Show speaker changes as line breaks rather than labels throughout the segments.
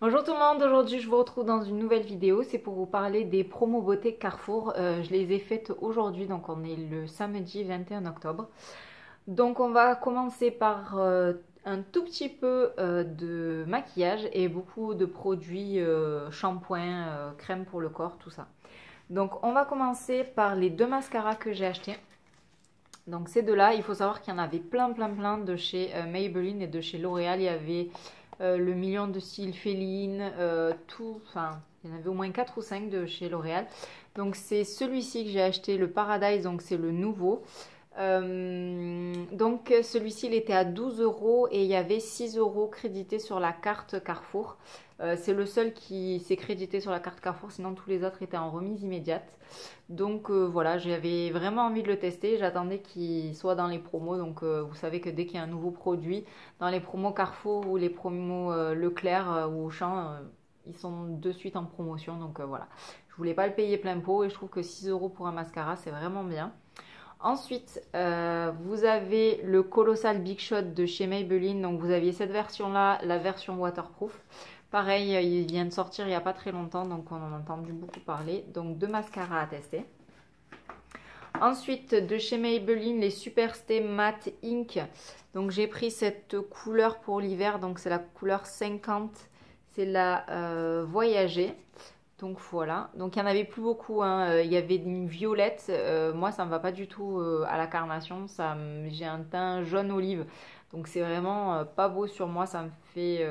Bonjour tout le monde, aujourd'hui je vous retrouve dans une nouvelle vidéo, c'est pour vous parler des promos beauté Carrefour. Je les ai faites aujourd'hui, donc on est le samedi 21 octobre. Donc on va commencer par un tout petit peu de maquillage et beaucoup de produits shampoing, crème pour le corps, tout ça. Donc on va commencer par les deux mascaras que j'ai achetés. Donc ces deux-là, il faut savoir qu'il y en avait plein de chez Maybelline et de chez L'Oréal. Il y avait le million de cils Féline, enfin il y en avait au moins 4 ou 5 de chez L'Oréal. Donc c'est celui-ci que j'ai acheté, le Paradise, donc c'est le nouveau. Donc celui-ci il était à 12 euros et il y avait 6 euros crédités sur la carte Carrefour. C'est le seul qui s'est crédité sur la carte Carrefour, sinon tous les autres étaient en remise immédiate. Donc voilà, j'avais vraiment envie de le tester, j'attendais qu'il soit dans les promos. Donc vous savez que dès qu'il y a un nouveau produit, dans les promos Carrefour ou les promos Leclerc ou Auchan, ils sont de suite en promotion. Donc voilà, je voulais pas le payer plein pot et je trouve que 6 euros pour un mascara c'est vraiment bien. Ensuite, vous avez le Colossal Big Shot de chez Maybelline. Donc vous aviez cette version-là, la version waterproof. Pareil, il vient de sortir il n'y a pas très longtemps, donc on en a entendu beaucoup parler. Donc deux mascaras à tester. Ensuite, de chez Maybelline, les Super Stay Matte Ink. Donc j'ai pris cette couleur pour l'hiver, donc c'est la couleur 50. C'est la Voyager. Donc voilà, donc il n'y en avait plus beaucoup, hein. Il y avait une violette, moi ça ne me va pas du tout à la carnation, j'ai un teint jaune olive, donc c'est vraiment pas beau sur moi, ça me fait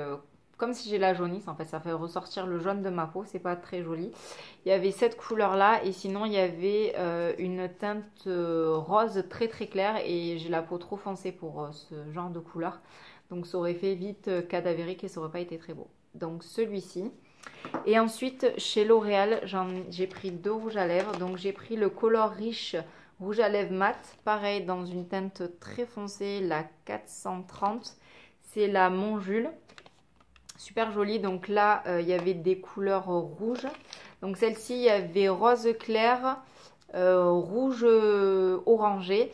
comme si j'ai la jaunisse en fait, ça fait ressortir le jaune de ma peau, c'est pas très joli. Il y avait cette couleur là et sinon il y avait une teinte rose très claire et j'ai la peau trop foncée pour ce genre de couleur, donc ça aurait fait vite cadavérique et ça aurait pas été très beau. Donc celui-ci. Et ensuite, chez L'Oréal, j'ai pris deux rouges à lèvres. Donc, j'ai pris le Color Riche rouge à lèvres mat. Pareil, dans une teinte très foncée, la 430. C'est la Montjules. Super jolie. Donc là, il y avait des couleurs rouges. Donc, celle-ci, il y avait rose clair, rouge orangé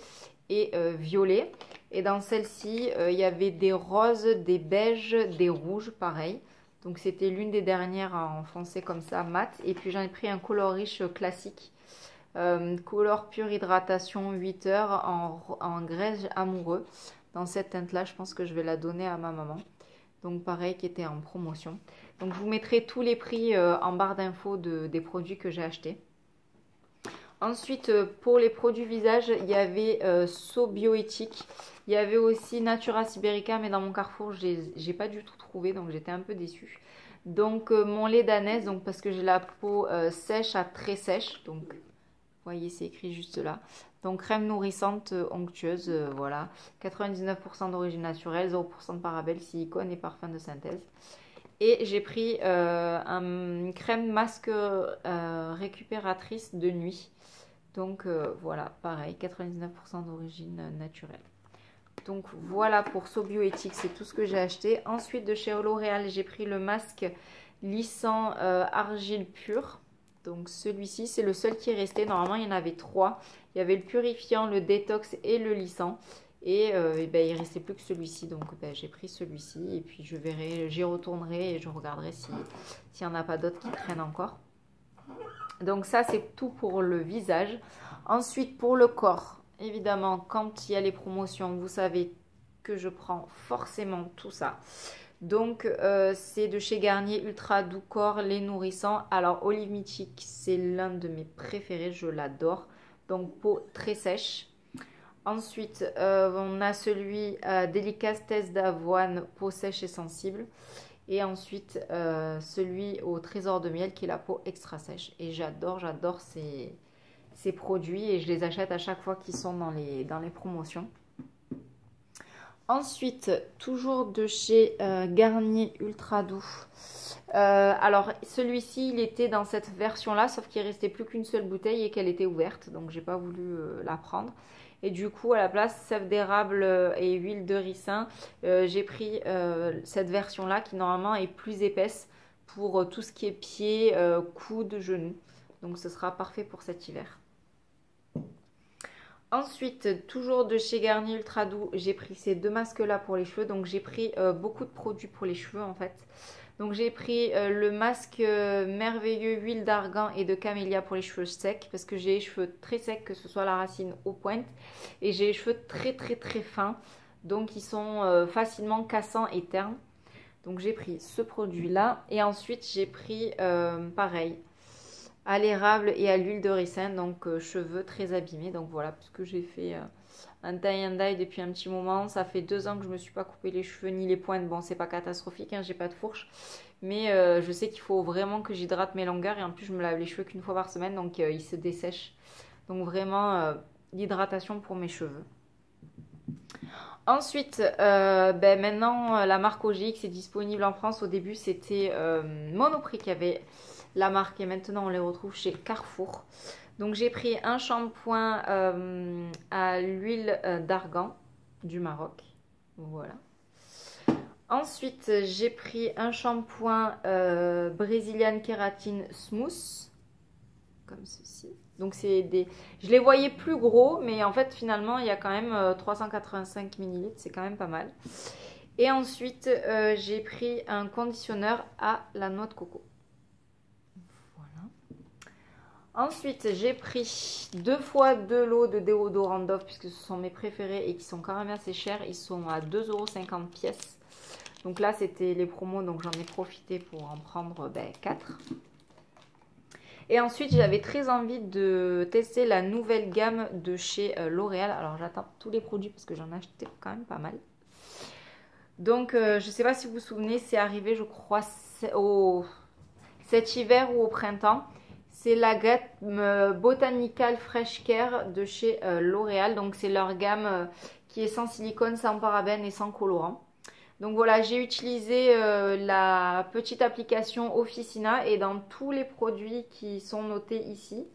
et violet. Et dans celle-ci, il y avait des roses, des beiges, des rouges, pareil. Donc c'était l'une des dernières en foncé comme ça, mat. Et puis j'en ai pris un color riche classique. Color pure hydratation 8 heures en grège amoureux. Dans cette teinte-là, je pense que je vais la donner à ma maman. Donc pareil, qui était en promotion. Donc je vous mettrai tous les prix en barre d'infos des produits que j'ai achetés. Ensuite, pour les produits visage, il y avait Sobioéthique. Il y avait aussi Natura Siberica, mais dans mon Carrefour, j'ai pas du tout trouvé, donc j'étais un peu déçue. Donc, mon lait d'ânesse, donc parce que j'ai la peau sèche à très sèche. Donc, vous voyez, c'est écrit juste là. Donc, crème nourrissante onctueuse, voilà. 99% d'origine naturelle, 0% de parabènes, silicone et parfum de synthèse. Et j'ai pris une crème masque récupératrice de nuit. Donc voilà, pareil, 99% d'origine naturelle. Donc voilà pour Sobioéthique, c'est tout ce que j'ai acheté. Ensuite de chez L'Oréal, j'ai pris le masque lissant argile pure. Donc celui-ci, c'est le seul qui est resté. Normalement, il y en avait trois. Il y avait le purifiant, le détox et le lissant. Et ben, il ne restait plus que celui-ci. Donc ben, j'ai pris celui-ci. Et puis je verrai, j'y retournerai et je regarderai s'il n'y en a pas d'autres qui traînent encore. Donc ça, c'est tout pour le visage. Ensuite, pour le corps, évidemment, quand il y a les promotions, vous savez que je prends forcément tout ça. Donc, c'est de chez Garnier Ultra Doux Corps, les nourrissants. Alors, Olive Mythique, c'est l'un de mes préférés, je l'adore. Donc, peau très sèche. Ensuite, on a celui Délicatesse d'avoine, peau sèche et sensible. Et ensuite, celui au trésor de miel qui est la peau extra sèche. Et j'adore ces produits et je les achète à chaque fois qu'ils sont dans les promotions. Ensuite, toujours de chez Garnier Ultra Doux. Alors, celui-ci, il était dans cette version-là, sauf qu'il ne restait plus qu'une seule bouteille et qu'elle était ouverte. Donc, j'ai pas voulu la prendre. Et du coup, à la place, sève d'érable et huile de ricin, j'ai pris cette version-là qui normalement est plus épaisse pour tout ce qui est pieds, coudes, genoux. Donc, ce sera parfait pour cet hiver. Ensuite, toujours de chez Garnier Ultra Doux, j'ai pris ces deux masques-là pour les cheveux. Donc, j'ai pris beaucoup de produits pour les cheveux en fait. Donc j'ai pris le masque merveilleux huile d'argan et de camélia pour les cheveux secs. Parce que j'ai les cheveux très secs, que ce soit la racine aux pointes. Et j'ai les cheveux très fins. Donc ils sont facilement cassants et ternes. Donc j'ai pris ce produit là et ensuite j'ai pris pareil à l'érable et à l'huile de ricin, donc cheveux très abîmés. Donc voilà, puisque j'ai fait un tie and dye depuis un petit moment, ça fait 2 ans que je me suis pas coupé les cheveux ni les pointes. Bon, c'est pas catastrophique, hein, j'ai pas de fourche, mais je sais qu'il faut vraiment que j'hydrate mes longueurs et en plus je me lave les cheveux qu'une fois par semaine, donc ils se dessèchent. Donc vraiment l'hydratation pour mes cheveux. Ensuite, maintenant, la marque OGX est disponible en France. Au début, c'était Monoprix qui avait la marque et maintenant, on les retrouve chez Carrefour. Donc, j'ai pris un shampoing à l'huile d'argan du Maroc. Voilà. Ensuite, j'ai pris un shampoing Brazilian Keratin Smooth, comme ceci. Donc je les voyais plus gros, mais en fait finalement il y a quand même 385 ml, c'est quand même pas mal. Et ensuite j'ai pris un conditionneur à la noix de coco. Voilà. Ensuite j'ai pris 2 fois de l'eau de déodorant Dove, puisque ce sont mes préférés et qui sont quand même assez chers. Ils sont à 2,50 € pièce. Donc là c'était les promos, donc j'en ai profité pour en prendre 4. Et ensuite, j'avais très envie de tester la nouvelle gamme de chez L'Oréal. Alors, j'attends tous les produits parce que j'en ai acheté quand même pas mal. Donc, je ne sais pas si vous vous souvenez, c'est arrivé, je crois, cet hiver ou au printemps. C'est la gamme Botanical Fresh Care de chez L'Oréal. Donc, c'est leur gamme qui est sans silicone, sans parabènes et sans colorant. Donc voilà, j'ai utilisé la petite application Officina et dans tous les produits qui sont notés ici.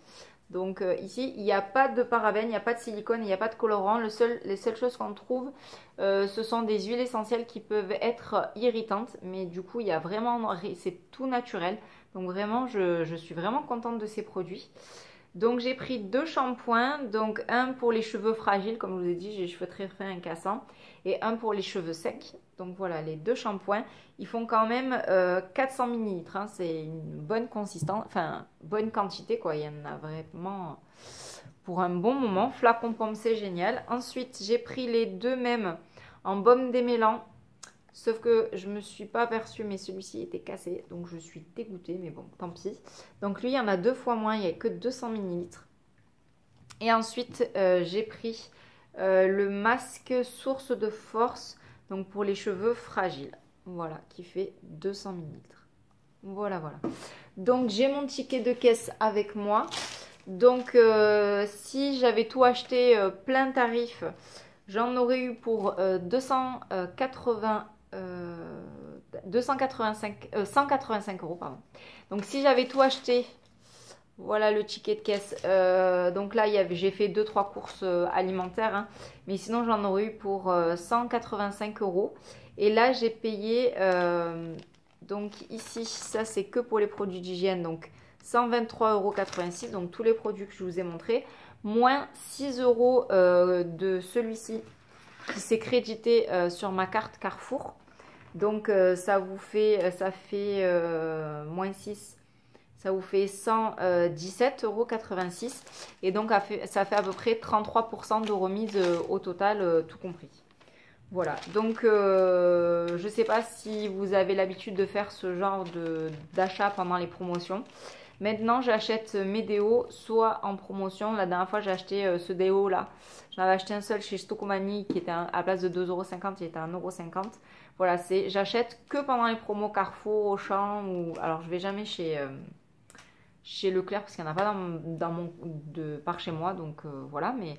Donc ici, il n'y a pas de parabènes, il n'y a pas de silicone, il n'y a pas de colorant. Les seules choses qu'on trouve, ce sont des huiles essentielles qui peuvent être irritantes. Mais du coup, il y a vraiment, c'est tout naturel. Donc vraiment, je suis vraiment contente de ces produits. Donc j'ai pris 2 shampoings, donc un pour les cheveux fragiles, comme je vous ai dit, j'ai les cheveux très fins et cassants, et un pour les cheveux secs. Donc voilà, les 2 shampoings, ils font quand même 400 ml, hein, c'est une bonne consistance, enfin bonne quantité quoi, il y en a vraiment pour un bon moment. Flacon pomme, c'est génial. Ensuite, j'ai pris les 2 mêmes en baume démêlant. Sauf que je ne me suis pas aperçue, mais celui-ci était cassé. Donc je suis dégoûtée, mais bon, tant pis. Donc lui, il y en a 2 fois moins, il n'y a que 200 ml. Et ensuite, j'ai pris le masque source de force, donc pour les cheveux fragiles. Voilà, qui fait 200 ml. Voilà. Donc j'ai mon ticket de caisse avec moi. Donc si j'avais tout acheté plein tarif, j'en aurais eu pour 185 €, pardon. Donc si j'avais tout acheté, voilà le ticket de caisse. Donc là j'ai fait 2-3 courses alimentaires, hein, mais sinon j'en aurais eu pour 185 €. Et là j'ai payé, donc ici ça c'est que pour les produits d'hygiène, donc 123,86 €, donc tous les produits que je vous ai montrés, moins 6 € de celui-ci qui s'est crédité sur ma carte Carrefour. Donc ça fait moins 6, ça vous fait 117,86 € et donc ça fait à peu près 33% de remise au total, tout compris. Voilà, donc je ne sais pas si vous avez l'habitude de faire ce genre d'achat pendant les promotions. Maintenant, j'achète mes déos soit en promotion. La dernière fois, j'ai acheté ce déo là. J'en avais acheté un seul chez Stocomanie qui était à place de 2,50 €, il était à 1,50 €. Voilà, j'achète que pendant les promos Carrefour, Auchan ou... Alors, je vais jamais chez Leclerc parce qu'il n'y en a pas par chez moi. Donc, voilà, mais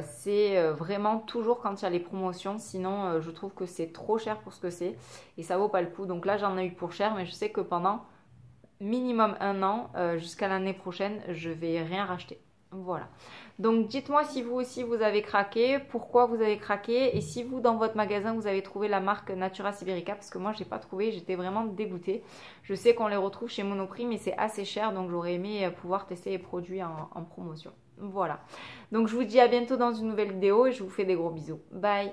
c'est vraiment toujours quand il y a les promotions. Sinon, je trouve que c'est trop cher pour ce que c'est et ça vaut pas le coup. Donc là, j'en ai eu pour cher, mais je sais que pendant minimum 1 an, jusqu'à l'année prochaine, je vais rien racheter. Voilà. Donc dites-moi si vous aussi vous avez craqué, pourquoi vous avez craqué et si vous dans votre magasin vous avez trouvé la marque Natura Siberica, parce que moi j'ai pas trouvé, j'étais vraiment dégoûtée. Je sais qu'on les retrouve chez Monoprix mais c'est assez cher, donc j'aurais aimé pouvoir tester les produits en promotion. Voilà. Donc je vous dis à bientôt dans une nouvelle vidéo et je vous fais des gros bisous. Bye.